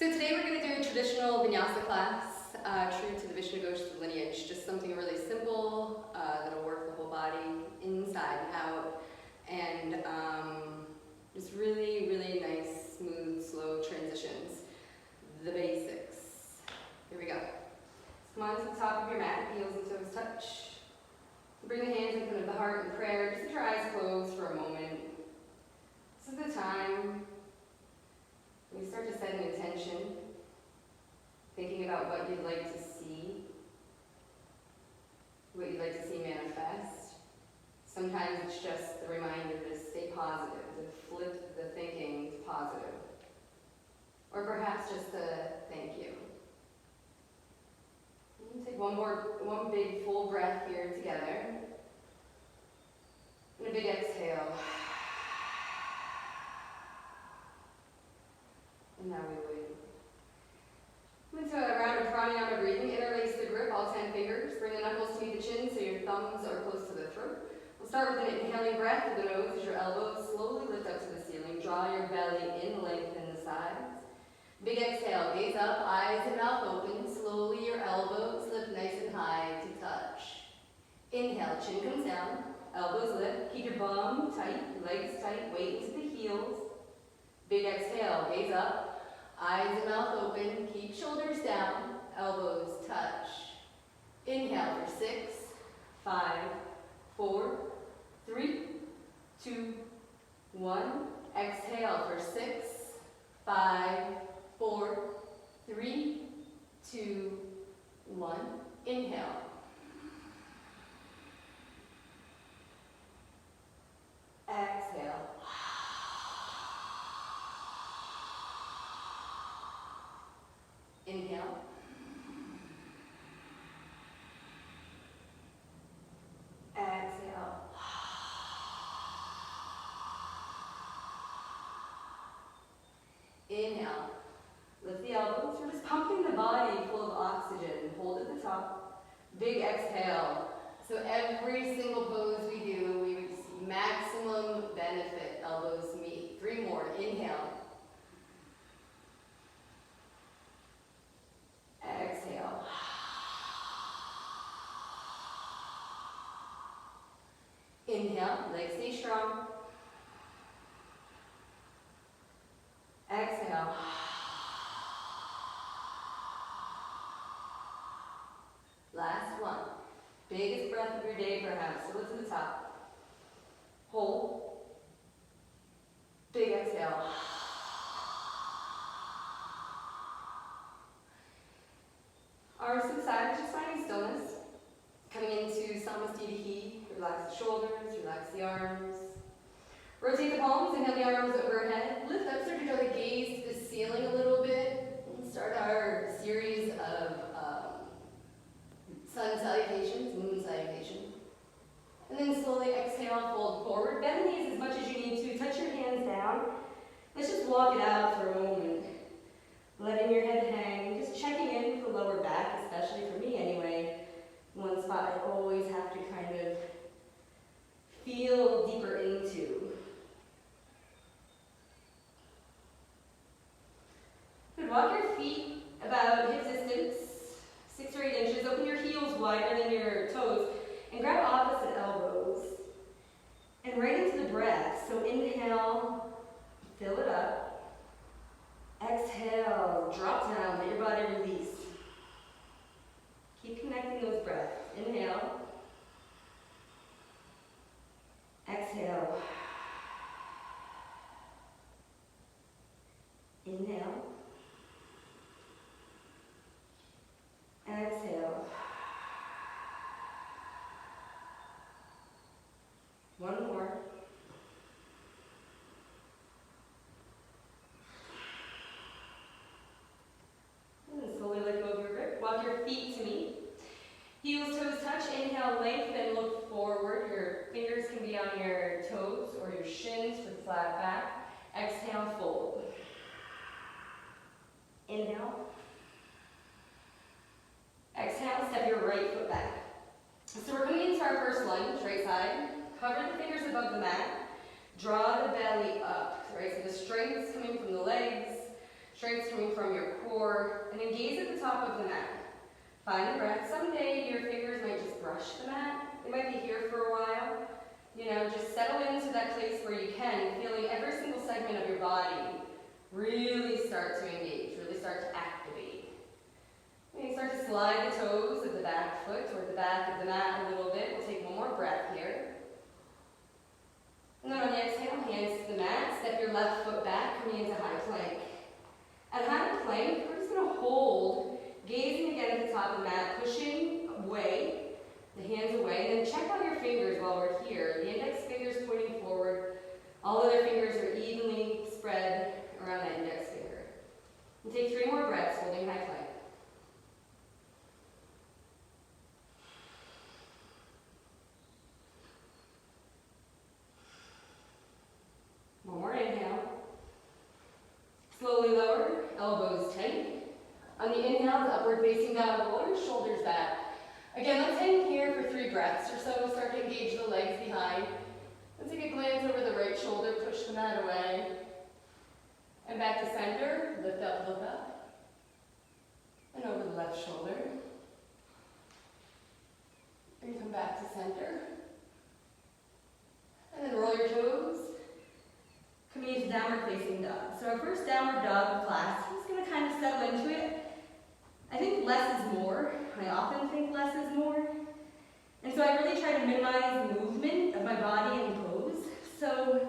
So today we're going to do a traditional Vinyasa class, true to the Bishnu Ghosh Lineage. Just something really simple that'll work the whole body, inside and out, and just really, really nice, smooth, slow transitions. The basics. Here we go. So come on to the top of your mat, heels and toes touch. Bring the hands in front of the heart in prayer. Just get your eyes closed for a moment. This is the time we start to set an intention, thinking about what you'd like to see, manifest. Sometimes it's just the reminder to stay positive, to flip the thinking to positive. Or perhaps just a thank you. Take one big full breath here together. And a big exhale. And now we wait. Into a round of pranayama breathing. Interlace the grip, all 10 fingers. Bring the knuckles to meet the chin so your thumbs are close to the throat. We'll start with an inhaling breath through the nose as your elbows slowly lift up to the ceiling. Draw your belly in, lengthen the sides. Big exhale, gaze up, eyes and mouth open. Slowly your elbows lift nice and high to touch. Inhale, chin comes down, elbows lift. Keep your bum tight, your legs tight, weight into the heels. Big exhale, gaze up. Eyes and mouth open, keep shoulders down, elbows touch. Inhale for 6, 5, 4, 3, 2, 1. Exhale for 6, 5, 4, 3, 2, 1. Inhale. Exhale. Inhale. Exhale. Inhale. Lift the elbows. We're just pumping the body full of oxygen. Hold at the top. Big exhale. So every single pose we do, we receive maximum benefit. Elbows meet. 3 more. Inhale. Exhale. Inhale, legs stay strong. Exhale. Last one. Biggest breath of your day perhaps. So lift to the top. Hold. Big exhale. Arms to the side, just finding stillness. Coming into Samastitihi, relax the shoulders, relax the arms. Rotate the palms, inhale the arms overhead. Lift up, start to draw the gaze to the ceiling a little bit. And start our series of sun salutations, moon salutations. And then slowly exhale, fold forward. Bend the knees as much as you need to. Touch your hands down. Let's just walk it out for a moment. Letting your head hang, just checking in for the lower back, especially for me anyway. One spot I always have to kind of feel deeper into. Good. Walk your feet about hip distance, 6 or 8 inches. Open your heels wider than your toes and grab opposite elbows. And right into the breath. So inhale, fill it up. Exhale, drop down, let your body release. Keep connecting those breaths. Inhale. Exhale. Inhale. Exhale. One more. Walk your feet to meet. Heels, toes touch. Inhale, lengthen, look forward. Your fingers can be on your toes or your shins for flat back. Exhale, fold. Inhale. Exhale, step your right foot back. So we're coming into our first lunge, right side. Cover the fingers above the mat. Draw the belly up, right? So the strength is coming from the legs. Strength's coming from your core, and then gaze at the top of the mat. Find the breath. Someday your fingers might just brush the mat. They might be here for a while. You know, just settle into that place where you can, feeling every single segment of your body really start to engage, really start to activate. And you start to slide the toes of the back foot toward the back of the mat a little bit. We'll take one more breath here. And then on the exhale, hands to the mat. Step your left foot back, coming into high plank. At high plank, we're just going to hold, gazing again at the top of the mat, pushing away, the hands away, and then check out your fingers while we're here. The index fingers pointing forward. All other fingers are evenly spread around that index finger. And take 3 more breaths, holding high plank. One more inhale. Slowly lower, elbows tight. On the inhale, the upward facing dog, roll your shoulders back. Again, let's hang here for 3 breaths or so. Start to engage the legs behind. Let's take a glance over the right shoulder, push the mat away. And back to center, lift up, look up. And over the left shoulder. And come back to center. And then roll your toes. Coming into downward facing dog. So our first downward dog class, I'm just going to kind of settle into it. I think less is more. I often think less is more. And so I really try to minimize the movement of my body and pose. So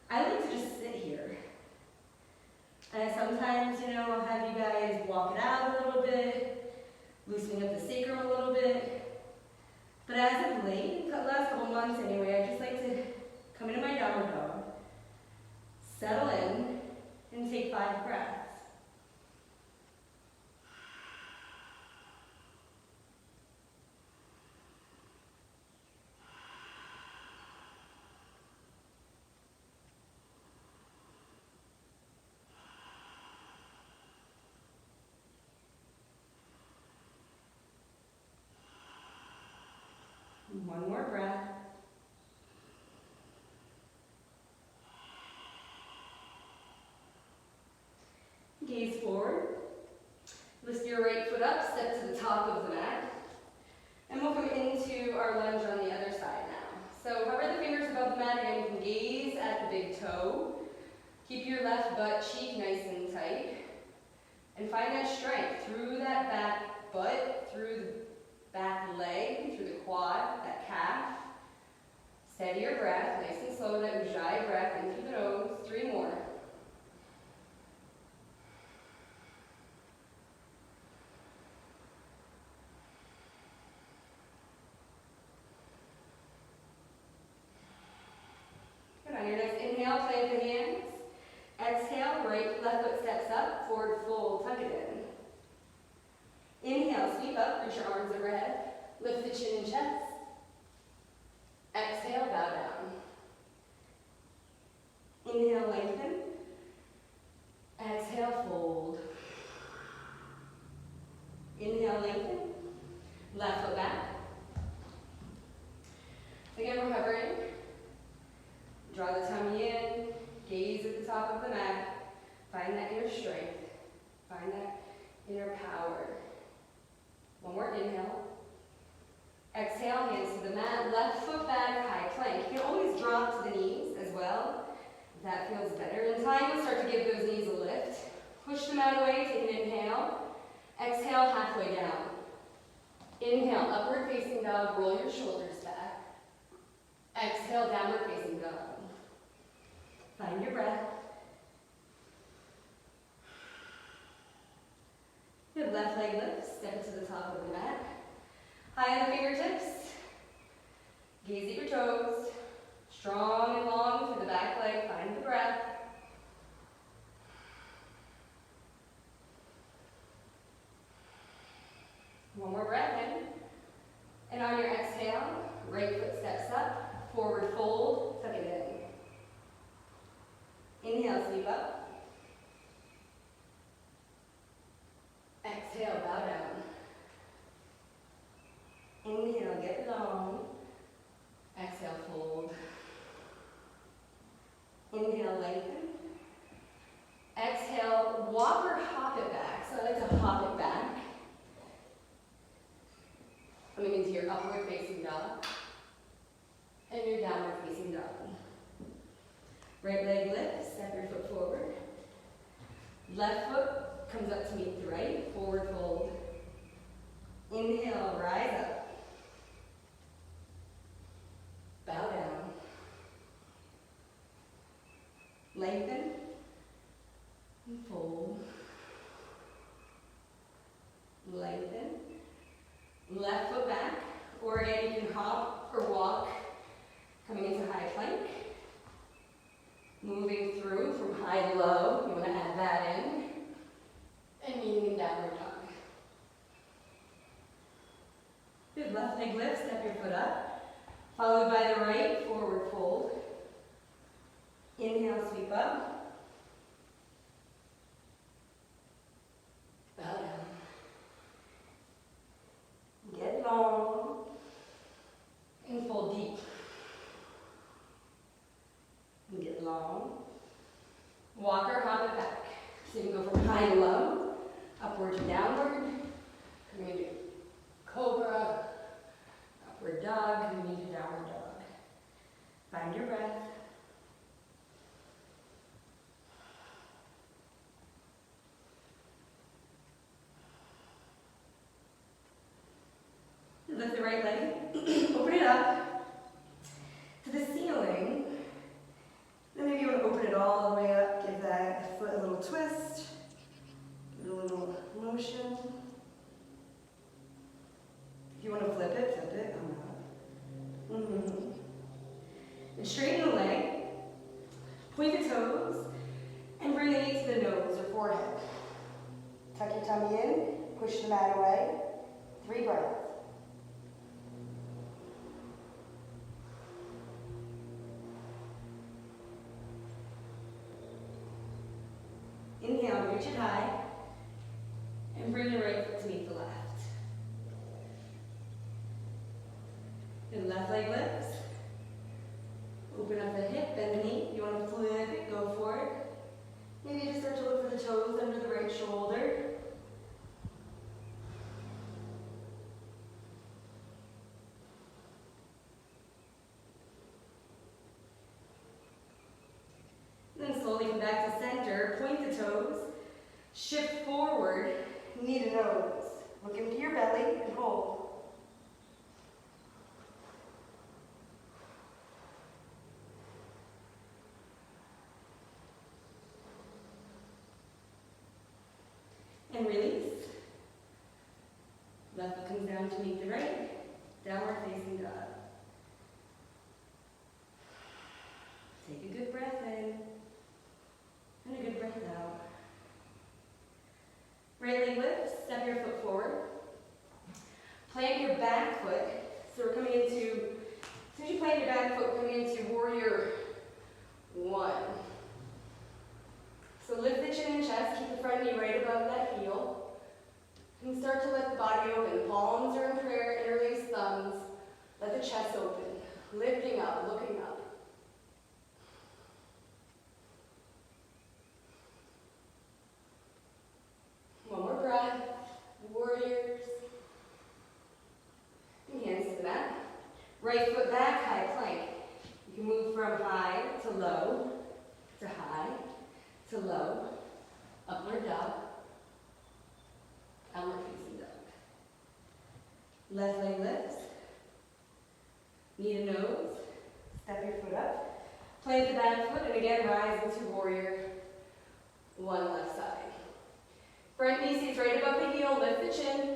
I like to just sit here. And sometimes, you know, I'll have you guys walk it out a little bit, loosening up the sacrum a little bit. But as of late, the last couple months anyway, I just like to come into my downward dog, settle in, and take 5 breaths. One more breath. Gaze forward. Lift your right foot up, step to the top of the mat. And we'll come into our lunge on the other side now. So hover the fingers above the mat again. You can gaze at the big toe. Keep your left butt cheek nice and tight. And find that strength through that back butt, through the back leg, through the quad, that calf. Steady your breath, nice and slow, that ujjayi breath in through the nose. 3 more. Good. On your next inhale, plant the hands. Exhale, left foot steps up, forward fold, tuck it in. Inhale, sweep up, reach your arms overhead. Lift the chin and chest. Exhale, bow down. Inhale, lengthen. Exhale, fold. Inhale, lengthen. Left foot back. Again, we're hovering. Draw the tummy in. Gaze at the top of the mat. Find that inner strength. Find that inner power. One more inhale. Exhale, hands to the mat. Left foot back, high plank. You can always drop to the knees as well. If that feels better. In time, you'll start to give those knees a lift. Push them out away, take an inhale. Exhale, halfway down. Inhale, upward facing dog, roll your shoulders back. Exhale, downward facing dog. Find your breath. Good, left leg lifts, step to the top of the mat. High on the fingertips. Gaze at your toes. Strong and long through the back leg, find the breath. One more breath in. And on your exhale, right foot steps up, forward fold, tuck it in. Inhale, sweep up. Exhale, bow down. Inhale, get long. Exhale, fold. Inhale, lengthen. Exhale, walk Left foot comes up to meet the right, forward fold. Inhale, rise up. Bow down. Lengthen and fold. Lengthen. Left foot back, or again you can hop or walk, coming into high plank. Moving through from high to low, you want to add that in. And meeting in downward dog. Good, left leg lift, step your foot up. Followed by the right, forward fold. Inhale, sweep up. Bow down. Get long. And fold deep. And get long. Walk or hop it back. So you can go from high to low, upward to downward. Coming into cobra, upward dog, coming into downward dog. Find your breath. Lift the right leg, open it up to the ceiling. Then maybe you want to open it all the way up, give that foot a little twist, give it a little motion. If you want to flip it, I'm not. And straighten the leg, point the toes, and bring the knee to the nose or forehead. Tuck your tummy in, push the mat away. 3 breaths. Inhale, reach it high, and bring the right foot to meet the left. And left leg lifts. Open up the hip, bend the knee. You want to flip it, go for it. Maybe just start to look for the toes under the right shoulder. And then slowly come back to center, point the toes, shift forward, knee to nose. Look into your belly and hold. And release. Left foot comes down to meet the right, downward facing dog. Take a good breath in. And a good breath out. Right leg lift, step your foot forward. Plant your back foot. So we're coming into, as soon as you plant your back foot, we're coming into warrior 1. So lift the chin and chest, keep the front knee right above that heel. And start to let the body open. Palms are in prayer, interlace thumbs. Let the chest open. Lifting up, looking up. One more breath, warriors. And hands to the mat. Right foot back, high plank. You can move from high to low, to high, to low, upward dog, downward facing dog. Left leg lifts, knee to nose, step your foot up. Plant the back foot and again rise into warrior 1 left side. Front knee stays right above the heel, lift the chin.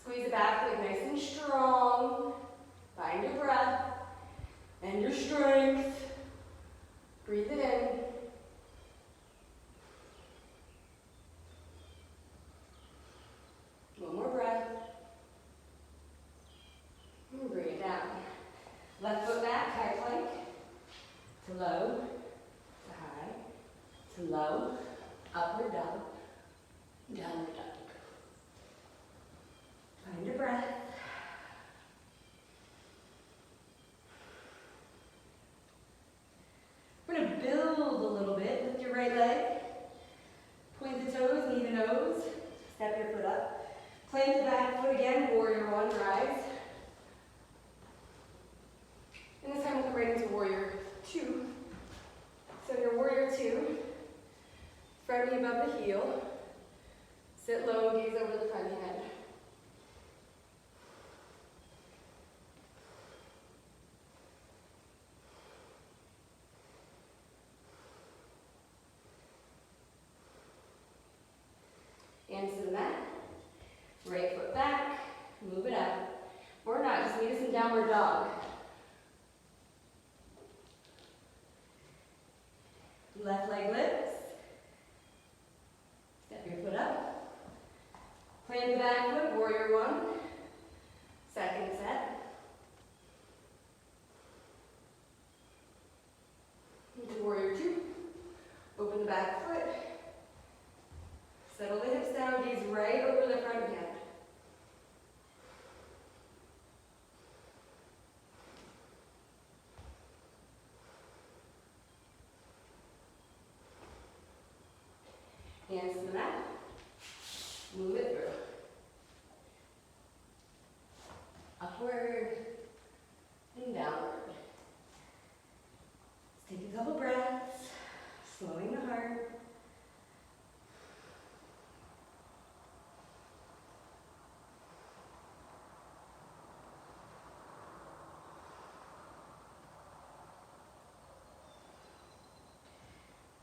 Squeeze the back leg nice and strong. Find your breath and your strength. Breathe it in. One more breath. And bring it down. Left foot back, high plank. To low, to high, to low, upward dog. Downward dog. Find your breath. We're going to build a little bit. Lift your right leg. Point the toes, knee to nose. Step your foot up. Plant the back foot again, warrior 1, rise. And this time we'll come right into warrior 2. So your warrior 2. Front knee above the heel. Sit low, gaze over the front hand. Hands to the mat. Right foot back. Move it up. Or not, just meet us in downward dog. Left leg lifts. Step your foot up. Plant the back foot, warrior one. Second set. Into warrior two. Open the back foot. Settle the hips down, gaze right over the front hand. Hands to the mat. Move it through. Upward and downward. Let's take a couple breaths, slowing the heart.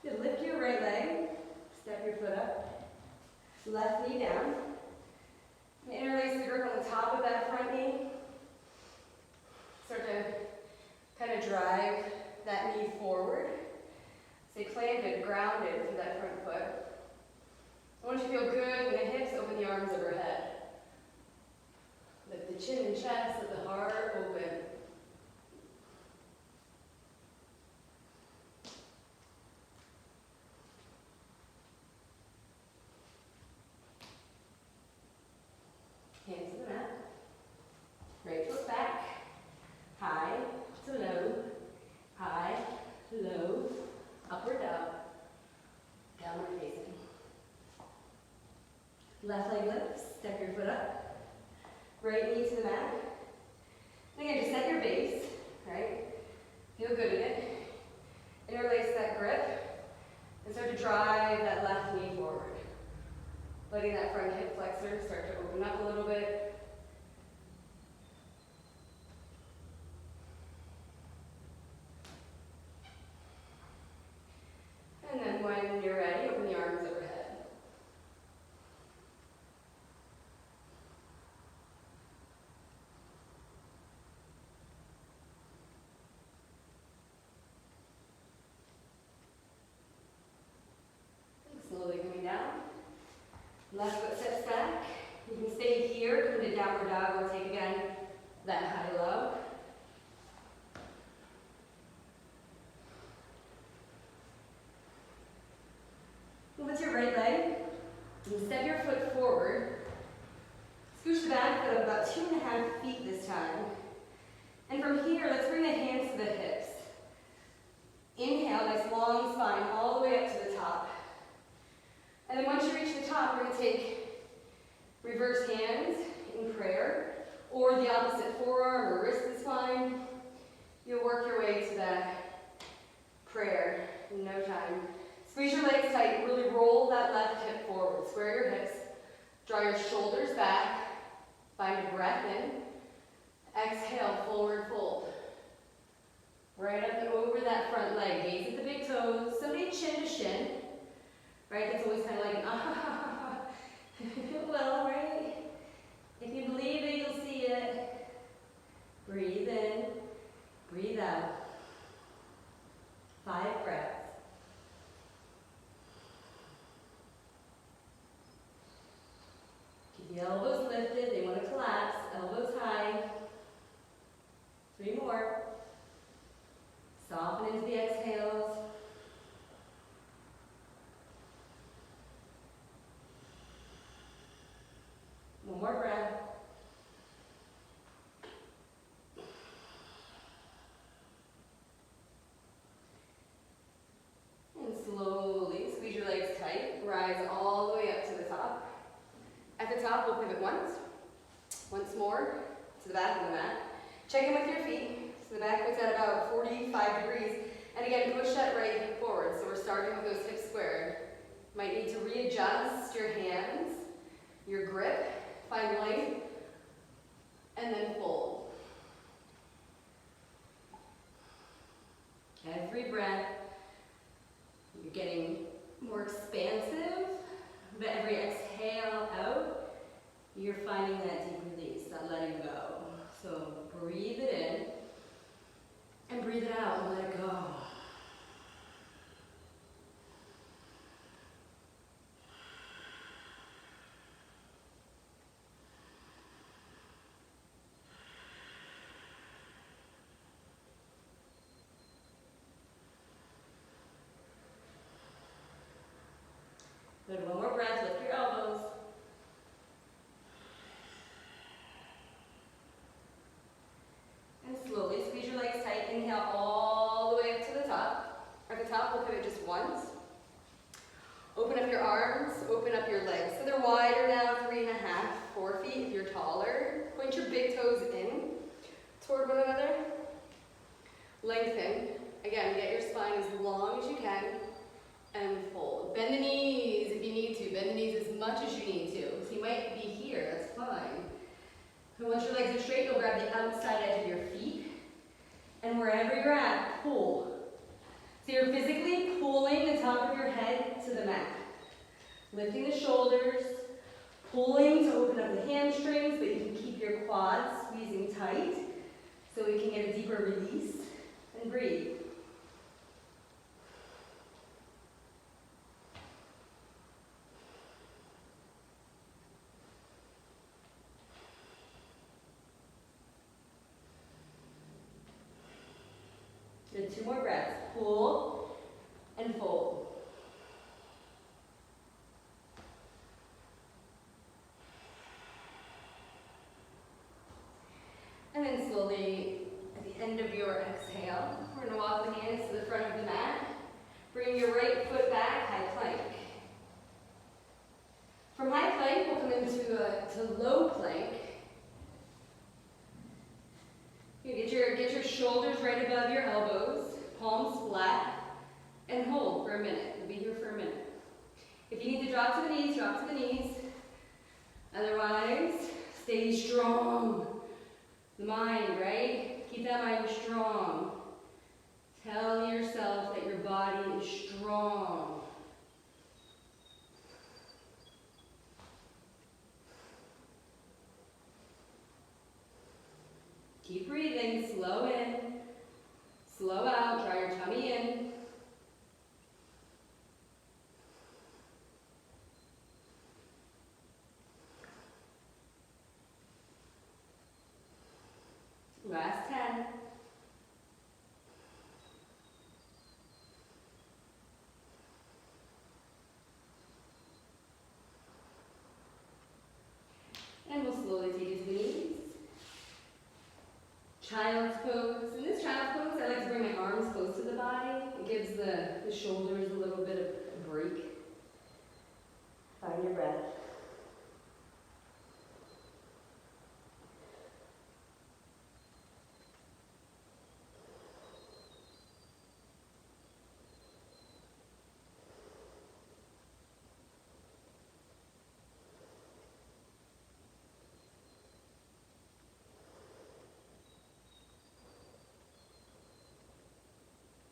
Good. Lift your right leg. Step your foot up. Left knee down. Interlace the grip on the top of that front knee. Start to kind of drive that knee forward. Stay planted, grounded through that front foot. Once you feel good in the hips, open the arms overhead. Lift the chin and chest, let the heart open. Hands to the mat. Right foot back. High to low. High, low. Upward dog. Downward facing. Left leg lifts. Step your foot up. Right knee to the mat. And again, just set your base, right? Feel good in it. Interlace that grip. And start to drive that left knee forward. Letting that front hip flexor start to open up a little bit. And then when you're ready, open the arms overhead. And slowly coming down. Left foot steps back. You can stay here, come to downward dog, or take again that high-low. With your right leg, you can step your foot forward. Scooch the back foot up about 2.5 feet this time. And from here, let's bring the hands to the hips. Inhale, nice long spine, all the way up to the top. And then once you reach the top, we're going to take reverse hands in prayer, or the opposite forearm or wrist is fine. You'll work your way to that prayer in no time. Squeeze your legs tight, really roll that left hip forward. Square your hips, draw your shoulders back, find a breath in. Exhale, forward fold. Right up and over that front leg. Gaze at the big toes, somebody chin to shin. Right, that's always kind of like, well, right? If you believe it, you'll see it. Breathe in, breathe out. 5 breaths. Keep the elbows lifted, they want to collapse, elbows high. 3 more. Soften into the exhales. One more breath. And slowly squeeze your legs tight. Rise all the way up to the top. At the top, we'll pivot once more to the back of the mat. Check in with your feet. So the back foot's at about 45 degrees. And again, push that right hip forward. So we're starting with those hips squared. Might need to readjust your hands, your grip, find length, and then fold. Every breath, you're getting more expansive, but every exhale out, you're finding that deep release, that letting go. So breathe it in, and breathe it out and let it go. Good, one more breath, lift your elbows. And slowly squeeze your legs tight. Inhale all the way up to the top. At the top, we'll pivot just once. Open up your arms, open up your legs. So they're wider now, 3.5, 4 feet if you're taller. Point your big toes in toward one another. Lengthen. Again, get your spine as long as you can. And fold. Bend the knees if you need to. Bend the knees as much as you need to. So you might be here, that's fine. And once your legs are straight, you'll grab the outside edge of your feet. And wherever you're at, pull. So you're physically pulling the top of your head to the mat. Lifting the shoulders, pulling to open up the hamstrings, but you can keep your quads squeezing tight so we can get a deeper release. And breathe. Good, 2 more breaths. Pull and fold. And then slowly, at the end of your exhale, we're going to walk the hands to the front of the mat. Bring your right foot back, high plank. From high plank, we'll come into to low plank. You get your shoulders right above your elbows, palms flat, and hold for a minute. We'll be here for a minute. If you need to drop to the knees, drop to the knees. Otherwise, stay strong. The mind, right? Keep that mind strong. Tell yourself that your body is strong. Keep breathing, slow in, slow out, draw your tummy in. Last 10. And we'll slowly take it to the knees. Child's pose. In this child's pose, I like to bring my arms close to the body. It gives the shoulders a little bit of a break. Find your breath.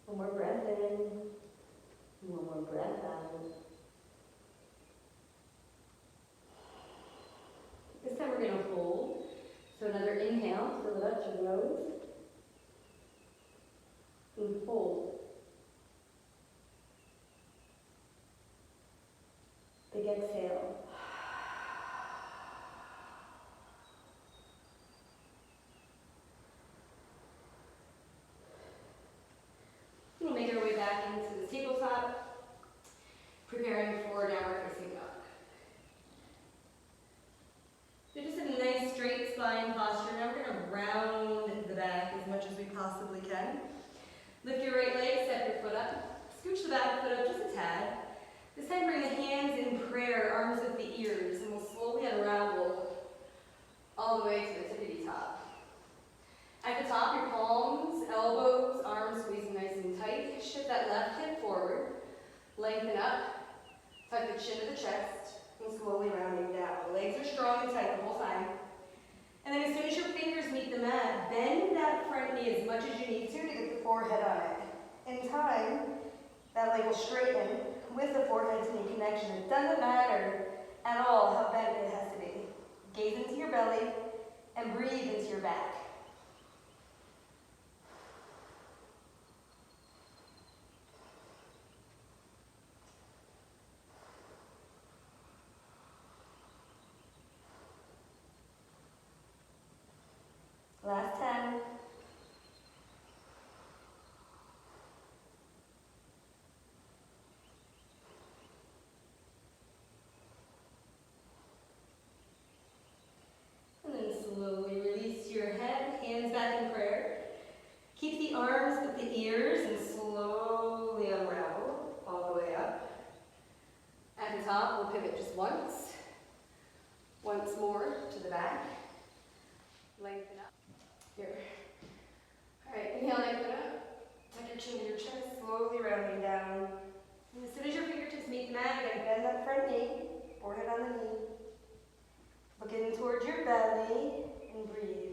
One more breath in, one more breath out. This time we're going to hold. So another inhale, fill it up through the nose. And hold. Big exhale. We'll make our way back into the tabletop, preparing for downward facing dog. So just in a nice straight spine posture. Now we're going to round the back as much as we possibly can. Lift your right leg, step your foot up. Scooch the back foot up just a tad. This time bring the hands in prayer, arms with the ears, and we'll slowly unravel all the way to the tippity top. At the top, your palms, elbows, arms squeezing nice and tight. Shift that left hip forward. Lengthen up. Touch chin to the chest and slowly rounding down. Legs are strong and tight the whole time. And then as soon as your fingers meet the mat, bend that front knee as much as you need to get the forehead on it. In time, that leg will straighten with the forehead to knee connection. It doesn't matter at all how bent it has to be. Gaze into your belly and breathe into your back. Last 10. And then slowly release your head, hands back in prayer. Keep the arms with the ears and slowly unravel all the way up. At the top, we'll pivot just once. Once more to the back. Lengthen up. Here. All right, inhale, lengthen up. Tuck your chin to your chest, slowly rounding down. And as soon as your fingertips meet the mat, again, bend that front knee, forehead on the knee. Look in towards your belly and breathe.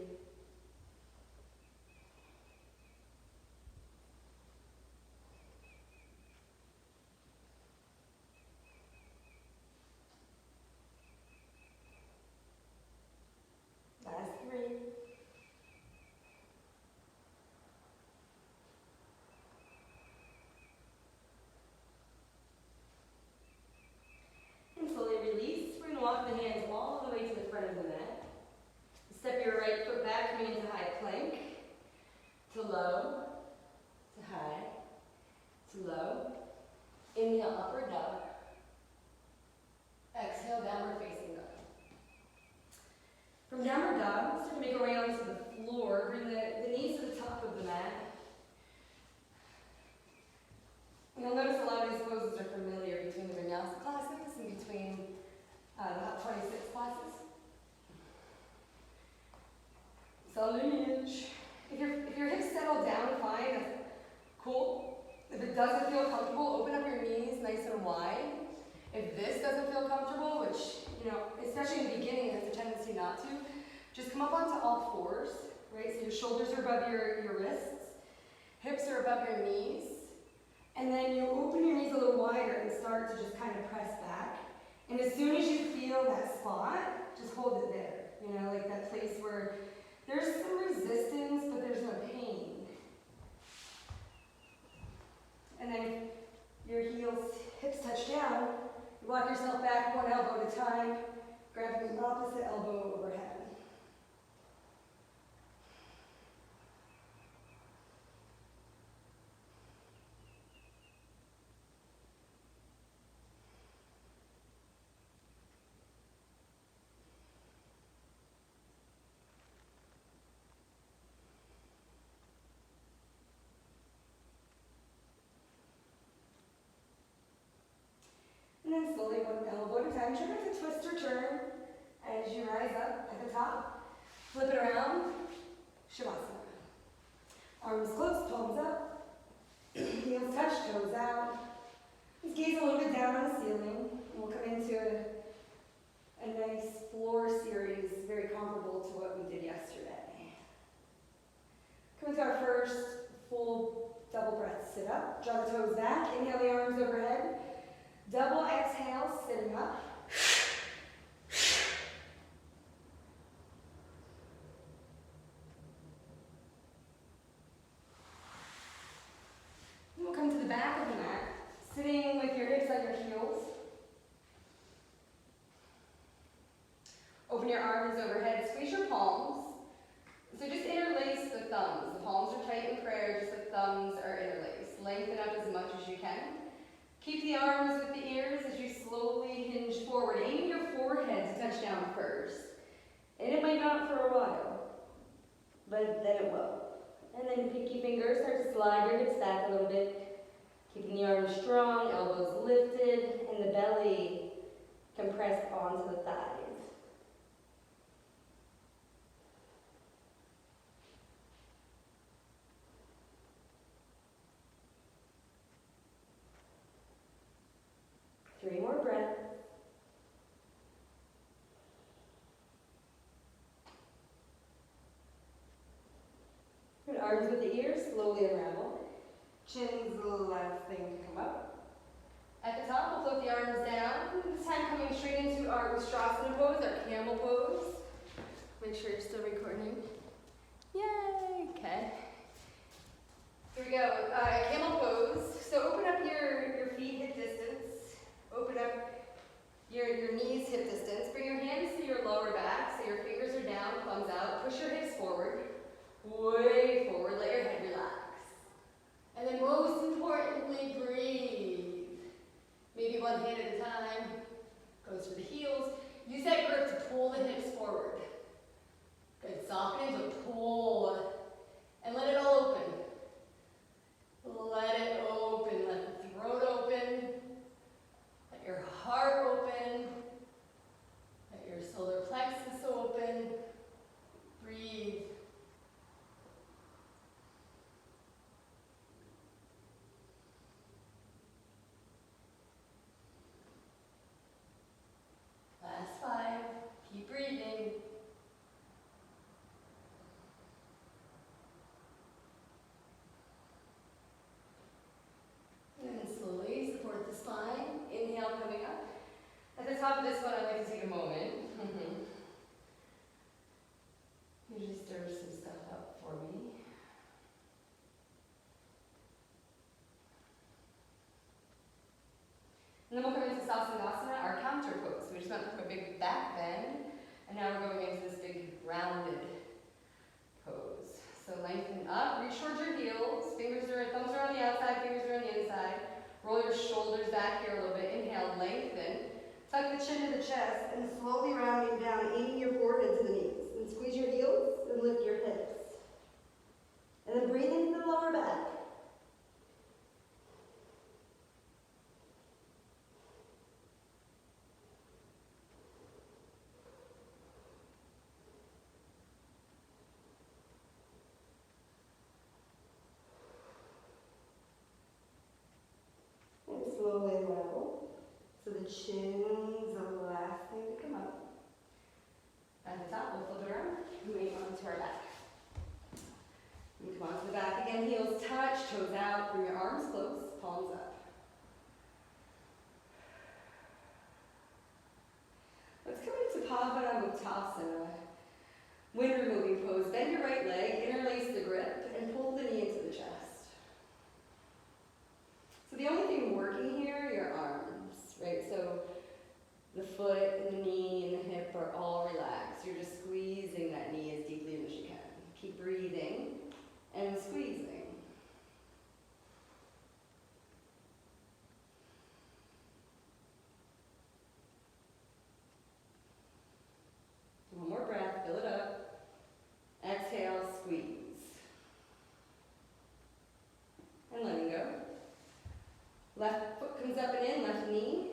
Last 3. And slowly release. We're going to walk the hands all the way to the front of the mat. Step your right foot back, coming into high plank. To low. To high. To low. Inhale, upward dog. Exhale, downward facing dog. From downward dog, start to make our way onto the floor. Bring the knees to the top of the mat. You'll notice a lot of these poses are familiar between the Vinyasa classes and between the Hot 26 classes. So Lineage. If your hips settle down fine, that's cool. If it doesn't feel comfortable, open up your knees nice and wide. If this doesn't feel comfortable, which, especially in the beginning, has a tendency not to, just come up onto all fours, right? So your shoulders are above your wrists, hips are above your knees, and then you open your knees a little wider and start to just kind of press back. And as soon as you feel that spot, just hold it there, like that place where there's some resistance, but there's no pain. And then your hips touch down. You walk yourself back one elbow at a time, grabbing the opposite elbow overhead. And then slowly, one elbow at a time, try not to twist or turn as you rise up at the top. Flip it around, Shavasana. Arms close, palms up, heels touch, toes out. Just gaze a little bit down on the ceiling. And we'll come into a nice floor series, very comparable to what we did yesterday. Come into our first full double breath sit up. Draw the toes back, inhale the arms overhead. Double exhale, sitting up. Then we'll come to the back of the mat, sitting with your hips on your heels. Open your arms overhead, squeeze your palms. So just interlace the thumbs. The palms are tight in prayer, just the thumbs are interlaced. Lengthen up as much as you can. Keep the arms with the ears as you slowly hinge forward. Aim your forehead to touch down first. And it might not for a while, but then it will. And then pinky fingers start to slide your hips back a little bit. Keeping the arms strong, elbows lifted, and the belly compressed onto the thighs. Three more breaths. arms with the ears, slowly unravel. Chin's the last thing to come up. At the top, we'll float the arms down. This time coming straight into our Ustrasana pose, our camel pose. Make sure you're still recording. Yay! Okay. Here we go. Camel pose. So open up your feet hip distance. Open up your knees hip distance. Bring your hands to your lower back so your fingers are down, thumbs out. Push your hips forward. Way forward. Let your head relax. And then most importantly, breathe. Maybe one hand at a time. Goes to the heels. Use that grip to pull the hips forward. Good. Soften into pull. And let it all open. Let it open. Let the throat open. Let your heart open. Let your solar plexus open. Breathe. Last 5. Keep breathing. And then slowly support the spine. Inhale coming up. At the top of this one, I'd like to take a moment. Usually stir some stuff up for me. And then we'll come into Sasanasana, our counter pose. We just went from a big back bend, and now we're going into this big rounded pose. So lengthen up, reach towards your heels, thumbs are on the outside, fingers are on the inside. Roll your shoulders back here a little bit. Inhale, lengthen. Tuck the chin to the chest, and slowly rounding down, aiming your forehead to the knees. And squeeze your heels, and lift your hips. And then breathe into the lower back. Slowly level. So the chin's the last thing to come up. At the top, we'll flip it around. Move onto our back. And come onto the back again. Heels touch, toes out. Bring your arms close, palms up. Let's come into Pavanamuktasana. Wind removing pose. Bend your right leg, interlace the grip, and pull the knee into the chest. So the only thing working here are your arms, right? So the foot and the knee and the hip are all relaxed. You're just squeezing that knee as deeply as you can. Keep breathing and squeezing. One more breath, fill it up. Exhale, squeeze. And letting go. Left foot comes up and in, left knee.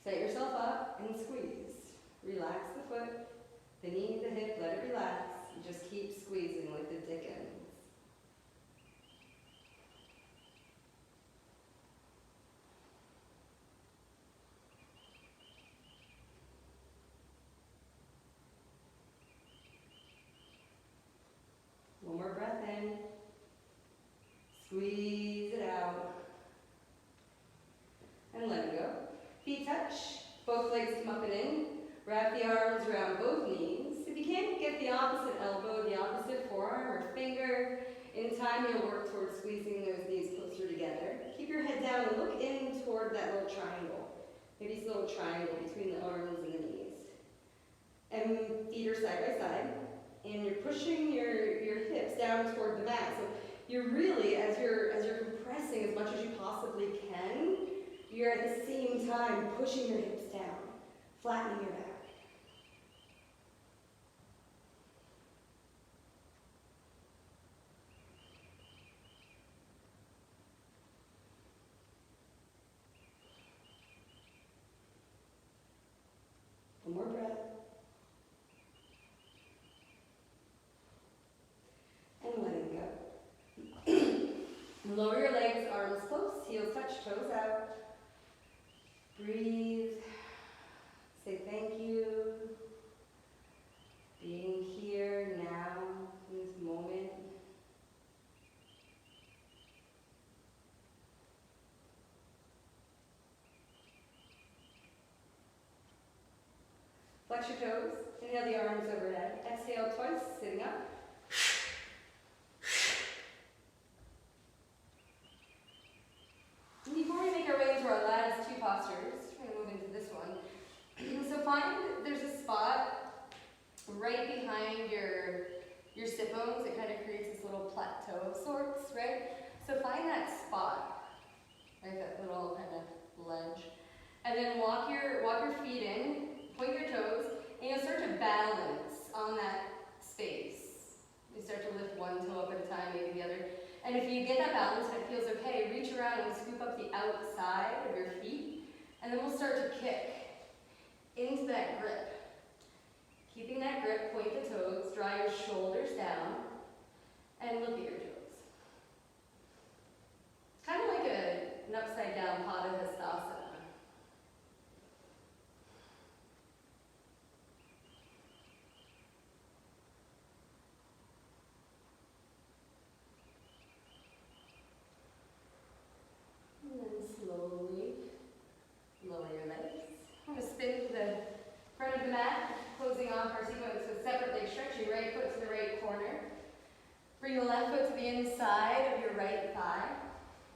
Set yourself up and squeeze. Relax the foot, the knee, the hip, let it relax. You just keep squeezing like the Dickens. One more breath in. Squeeze it out. And let it go. Feet touch. Both legs come up and in. Wrap the arms around both knees. If you can't get the opposite elbow, the opposite forearm or finger, in time you'll work towards squeezing those knees closer together. Keep your head down and look in toward that little triangle. Maybe it's a little triangle between the arms and the knees. And feet are side by side. And you're pushing your hips down toward the mat. So you're really, as you're compressing as much as you possibly can, you're at the same time pushing your hips down, flattening your back. One more breath. And letting go. Lower your legs, arms close, heels touch, toes out. Breathe. Say thank you. Being here now, in this moment. Flex your toes. Inhale the arms overhead. Exhale twice, sitting up. And before we make our way into our last two postures, we're going to move into this one. So find there's a spot right behind your sit bones. It kind of creates this little plateau of sorts, right? So find that spot, right? That little kind of ledge. And then walk your feet in, point your toes, and you'll start to balance on that space. You start to lift one toe up at a time, maybe the other. And if you get that balance and it feels okay, reach around and scoop up the outside of your feet. And then we'll start to kick into that grip. Keeping that grip, point the toes, draw your shoulders down, and look at your toes. It's kind of like an upside down Pada Hastasana. And then slowly lower your legs. I'm going to spin to the front of the mat, closing off our sequence with separate leg stretch. Your right foot to the right corner. Bring the left foot to the inside of your right thigh.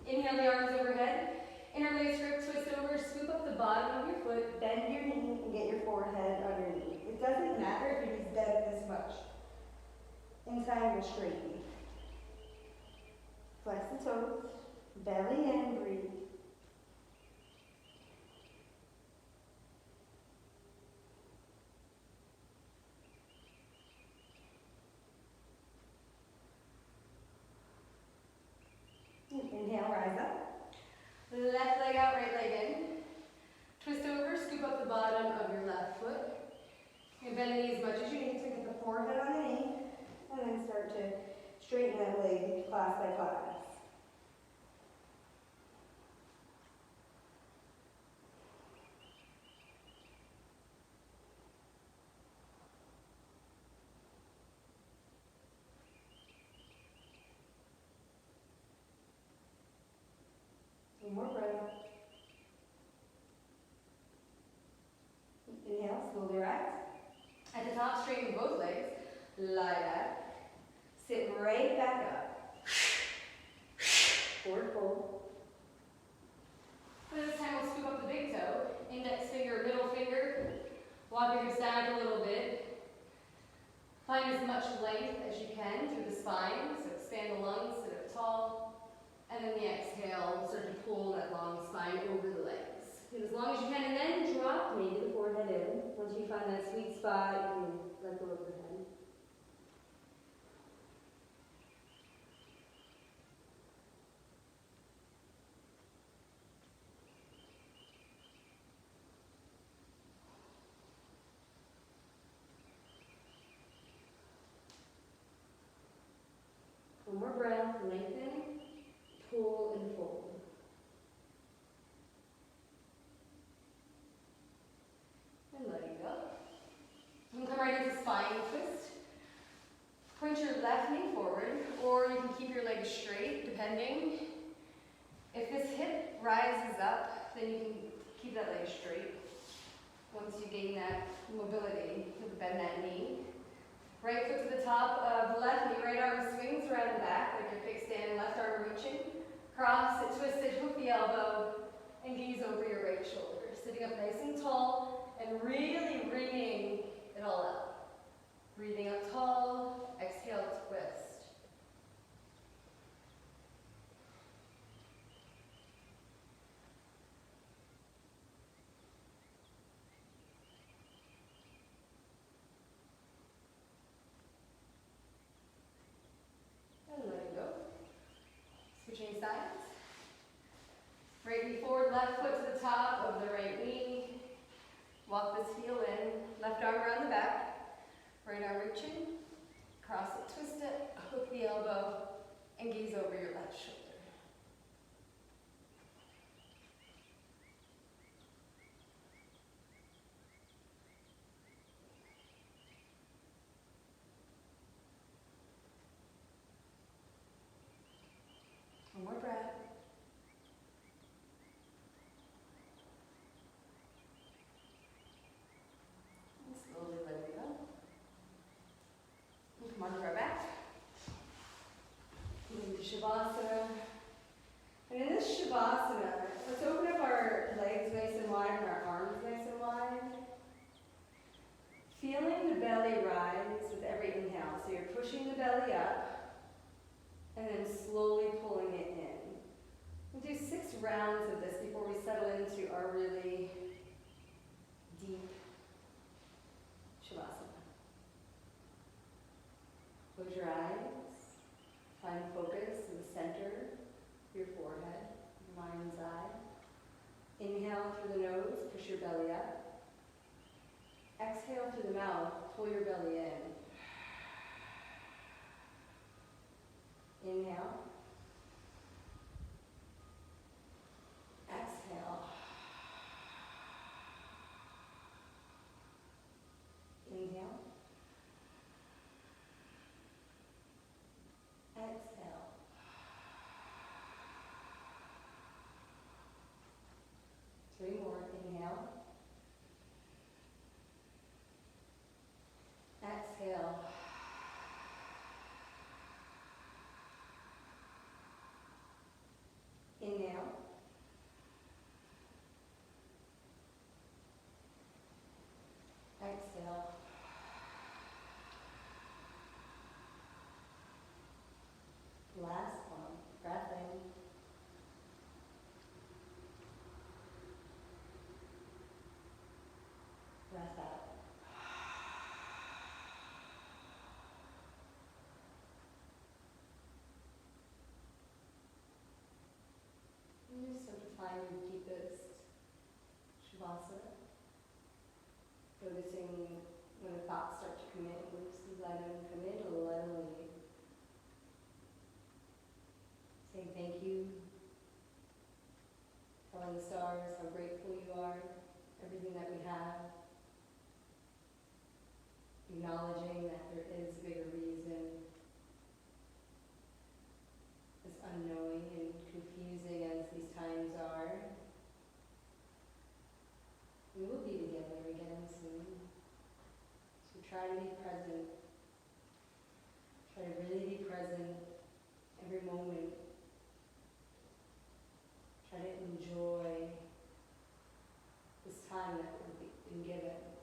Inhale the arms overhead. Interlace grip, twist over, scoop up the bottom of your foot, bend your knee, and get your forehead underneath. It doesn't matter if your knee's bent this much. In time, you'll straighten. Flex the toes, belly in, breathe. Inhale, rise up. Left leg out, right leg in. Twist over, scoop up the bottom of your left foot. You can bend the knee as much as you need to get the forehead on the knee. And then start to straighten that leg class by class. One more breath. Inhale, slowly rise. At the top, straighten both legs. Lie back. Sit right back up. Forward fold. For this time, we'll scoop up the big toe. Index finger, middle finger. Walk your hips down a little bit. Find as much length as you can through the spine. So expand the lungs, sit up tall. And then the exhale, start to pull that long spine over the legs. Get as long as you can, and then drop maybe the forehead in. Once you find that sweet spot, you can let go of the head. One more breath, lengthen. Pull and fold. And let it go. You can come right into spine twist. Point your left knee forward, or you can keep your legs straight, depending. If this hip rises up, then you can keep that leg straight. Once you gain that mobility, you can bend that knee. Right foot to the top of the left knee, right arm swings around the back like your kickstand, left arm reaching. Cross it, twist it, hook the elbow, and gaze over your right shoulder. Sitting up nice and tall, and really wringing it all out. Breathing up tall, exhale, twist. And let it go. Switching sides. Right knee forward, left foot to the top of the right knee. Walk this heel in, left arm around the back, right arm reaching, cross it, twist it, hook the elbow, and gaze over your left shoulder. One more breath. And belly rise with every inhale. So you're pushing the belly up and then slowly pulling it in. We'll do 6 rounds of this before we settle into our really deep Shavasana. Close your eyes. Find focus in the center of your forehead, mind's eye. Inhale through the nose, push your belly up. Exhale through the mouth, pull your belly in. Inhale. Exhale. Inhale. Exhale. 3 more. Inhale. Exhale. Inhale. Exhale. Last one. Breath in. Breath out. And just start to find your deepest Shavasana. Noticing when the thoughts start to come in, we'll just let them come in or let them leave. Saying thank you. Telling the stars how grateful you are, everything that we have. Acknowledging that there is a bigger reason. As unknowing and confusing as these times are, we will be together again soon. So try to be present. Try to really be present every moment. Try to enjoy this time that we've been given.